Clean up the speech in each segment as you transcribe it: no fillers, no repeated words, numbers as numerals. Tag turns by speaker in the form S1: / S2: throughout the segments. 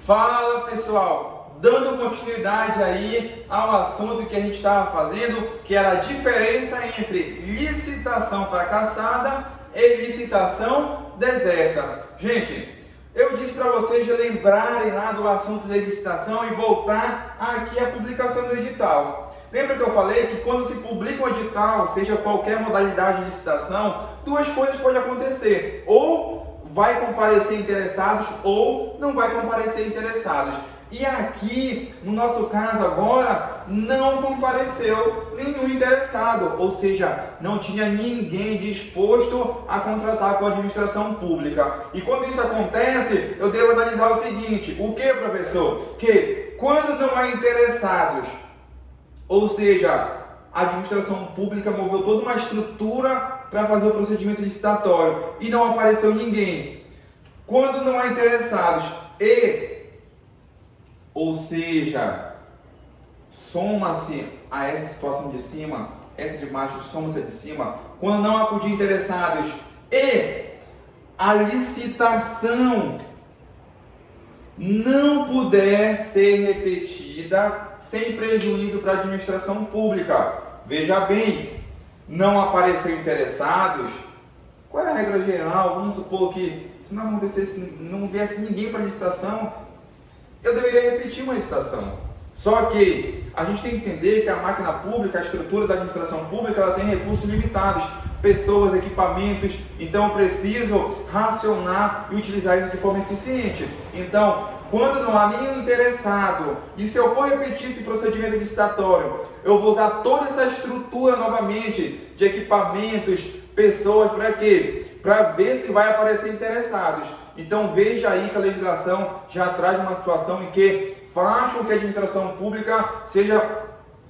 S1: Fala pessoal, dando continuidade aí ao assunto que a gente estava fazendo, que era a diferença entre licitação fracassada e licitação deserta. Gente, eu disse para vocês de lembrarem lá do assunto da licitação e voltar aqui à publicação do edital. Lembra que eu falei que quando se publica um edital, seja qualquer modalidade de licitação, duas coisas podem acontecer: ou vai comparecer interessados ou não vai comparecer interessados. E aqui, no nosso caso agora, não compareceu nenhum interessado, ou seja, não tinha ninguém disposto a contratar com a administração pública. E quando isso acontece, eu devo analisar o seguinte: o que, professor? Que quando não há interessados, ou seja, a administração pública moveu toda uma estrutura para fazer o procedimento licitatório e não apareceu ninguém. Quando não há interessados ou seja, soma-se a essa situação de cima, essa de baixo soma-se a de cima, quando não acudir interessados e a licitação não puder ser repetida sem prejuízo para a administração pública. Veja bem, não apareceu interessados, qual é a regra geral? Vamos supor que se não acontecesse, não viesse ninguém para a licitação, eu deveria repetir uma licitação. Só que a gente tem que entender que a máquina pública, a estrutura da administração pública, ela tem recursos limitados, pessoas, equipamentos, então eu preciso racionar e utilizar isso de forma eficiente. Então, quando não há nenhum interessado, e se eu for repetir esse procedimento licitatório, eu vou usar toda essa estrutura novamente de equipamentos, pessoas, para quê? Para ver se vai aparecer interessados. Então veja aí que a legislação já traz uma situação em que faz com que a administração pública seja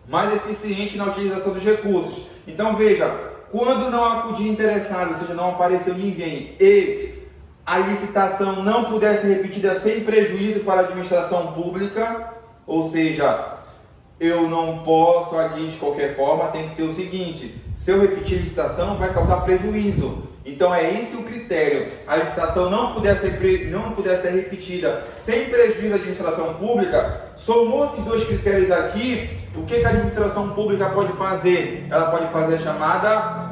S1: mais eficiente na utilização dos recursos. Então veja, quando não acudir interessado, ou seja, não apareceu ninguém, e a licitação não puder ser repetida sem prejuízo para a administração pública, ou seja, eu não posso agir de qualquer forma, tem que ser o seguinte: se eu repetir a licitação, vai causar prejuízo. Então é esse o critério: a licitação não puder ser repetida sem prejuízo à administração pública. Somou esses dois critérios aqui, o que a administração pública pode fazer? Ela pode fazer a chamada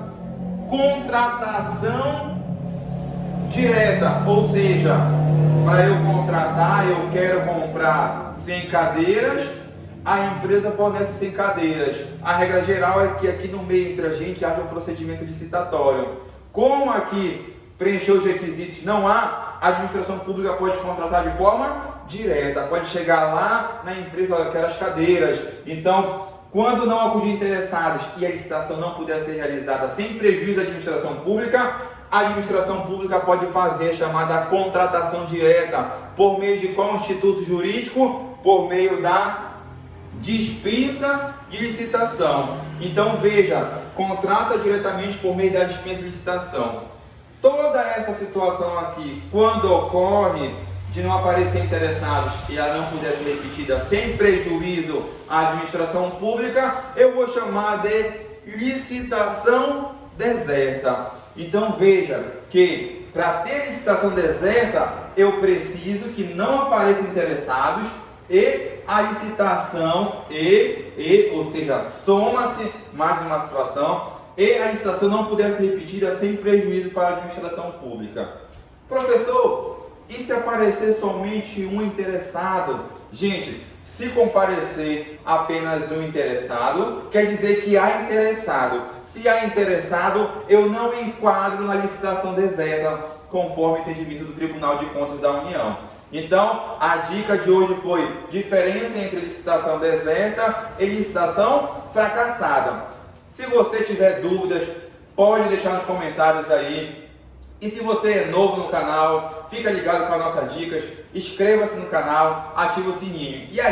S1: contratação direta, ou seja, para eu contratar, eu quero comprar 100 cadeiras, a empresa fornece 100 cadeiras. A regra geral é que aqui no meio entre a gente haja um procedimento licitatório. Como aqui preencher os requisitos não há, a administração pública pode contratar de forma direta, pode chegar lá na empresa: olha, eu quero as cadeiras. Então, quando não acudir interessados e a licitação não puder ser realizada sem prejuízo à administração pública, a administração pública pode fazer a chamada contratação direta. Por meio de qual instituto jurídico? Por meio da dispensa de licitação. Então veja, contrata diretamente por meio da dispensa de licitação. Toda essa situação aqui, quando ocorre de não aparecer interessados e ela não puder ser repetida sem prejuízo à administração pública, eu vou chamar de licitação deserta. Então veja que para ter licitação deserta, eu preciso que não apareçam interessados e a licitação ou seja, soma-se mais uma situação, e a licitação não puder ser repetida sem prejuízo para a administração pública. Professor, e se aparecer somente um interessado? Gente, se comparecer apenas um interessado, quer dizer que há interessado. Se há interessado, eu não enquadro na licitação deserta, conforme o entendimento do Tribunal de Contas da União. Então, a dica de hoje foi diferença entre licitação deserta e licitação fracassada. Se você tiver dúvidas, pode deixar nos comentários aí. E se você é novo no canal, fica ligado com as nossas dicas, inscreva-se no canal, ative o sininho. E aí,